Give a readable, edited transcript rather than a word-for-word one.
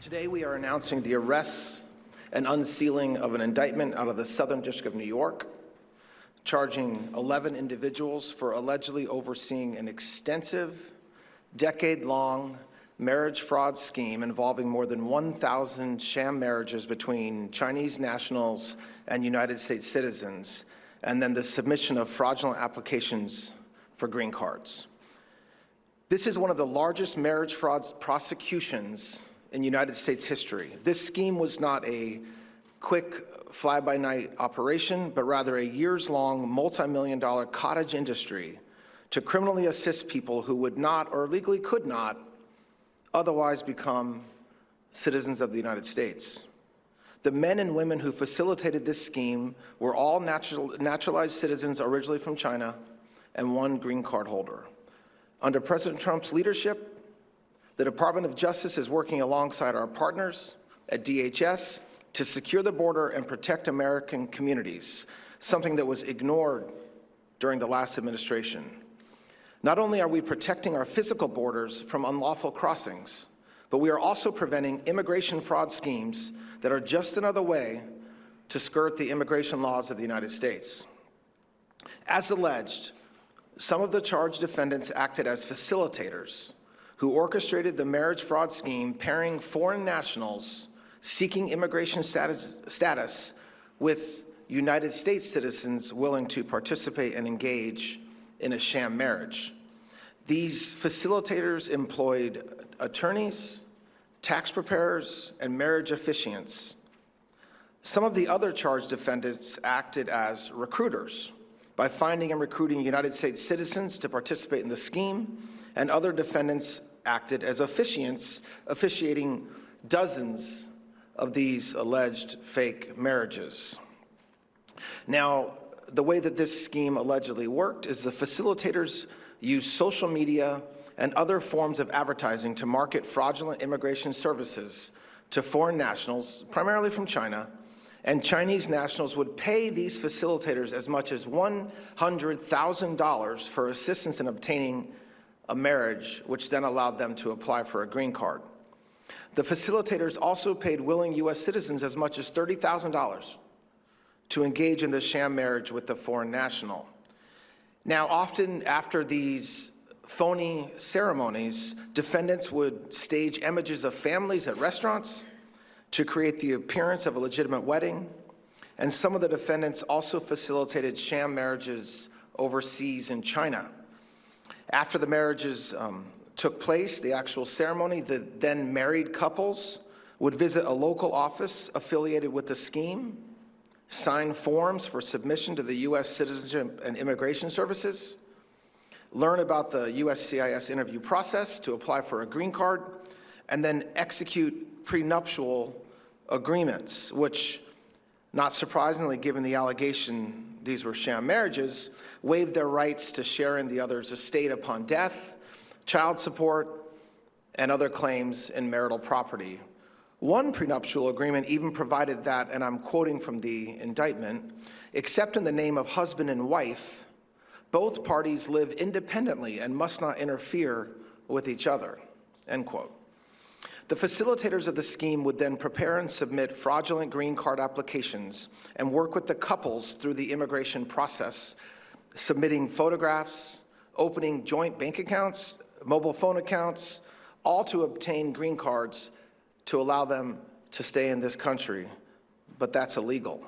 Today we are announcing the arrests and unsealing of an indictment out of the Southern District of New York, charging 11 individuals for allegedly overseeing an extensive, decade-long marriage fraud scheme involving more than 1,000 sham marriages between Chinese nationals and United States citizens, and then the submission of fraudulent applications for green cards. This is one of the largest marriage fraud prosecutions in United States history. This scheme was not a quick fly-by-night operation, but rather a years-long, multi-million-dollar cottage industry to criminally assist people who would not, or legally could not, otherwise become citizens of the United States. The men and women who facilitated this scheme were all naturalized citizens originally from China and one green card holder. Under President Trump's leadership, the Department of Justice is working alongside our partners at DHS to secure the border and protect American communities, something that was ignored during the last administration. Not only are we protecting our physical borders from unlawful crossings, but we are also preventing immigration fraud schemes that are just another way to skirt the immigration laws of the United States. As alleged, some of the charged defendants acted as facilitators who orchestrated the marriage fraud scheme, pairing foreign nationals seeking immigration status with United States citizens willing to participate and engage in a sham marriage. These facilitators employed attorneys, tax preparers, and marriage officiants. Some of the other charged defendants acted as recruiters by finding and recruiting United States citizens to participate in the scheme, and other defendants acted as officiants, officiating dozens of these alleged fake marriages. Now, the way that this scheme allegedly worked is the facilitators used social media and other forms of advertising to market fraudulent immigration services to foreign nationals, primarily from China, and Chinese nationals would pay these facilitators as much as $100,000 for assistance in obtaining a marriage, which then allowed them to apply for a green card. The facilitators also paid willing U.S. citizens as much as $30,000 to engage in the sham marriage with the foreign national. Now, often after these phony ceremonies, defendants would stage images of families at restaurants to create the appearance of a legitimate wedding, and some of the defendants also facilitated sham marriages overseas in China. After the marriages took place, the actual ceremony, the then married couples would visit a local office affiliated with the scheme, sign forms for submission to the U.S. Citizenship and Immigration Services, learn about the USCIS interview process to apply for a green card, and then execute prenuptial agreements, which, not surprisingly, given the allegation these were sham marriages, waived their rights to share in the other's estate upon death, child support, and other claims in marital property. One prenuptial agreement even provided that, and I'm quoting from the indictment, except in the name of husband and wife, both parties live independently and must not interfere with each other, end quote. The facilitators of the scheme would then prepare and submit fraudulent green card applications and work with the couples through the immigration process, submitting photographs, opening joint bank accounts, mobile phone accounts, all to obtain green cards to allow them to stay in this country. But that's illegal.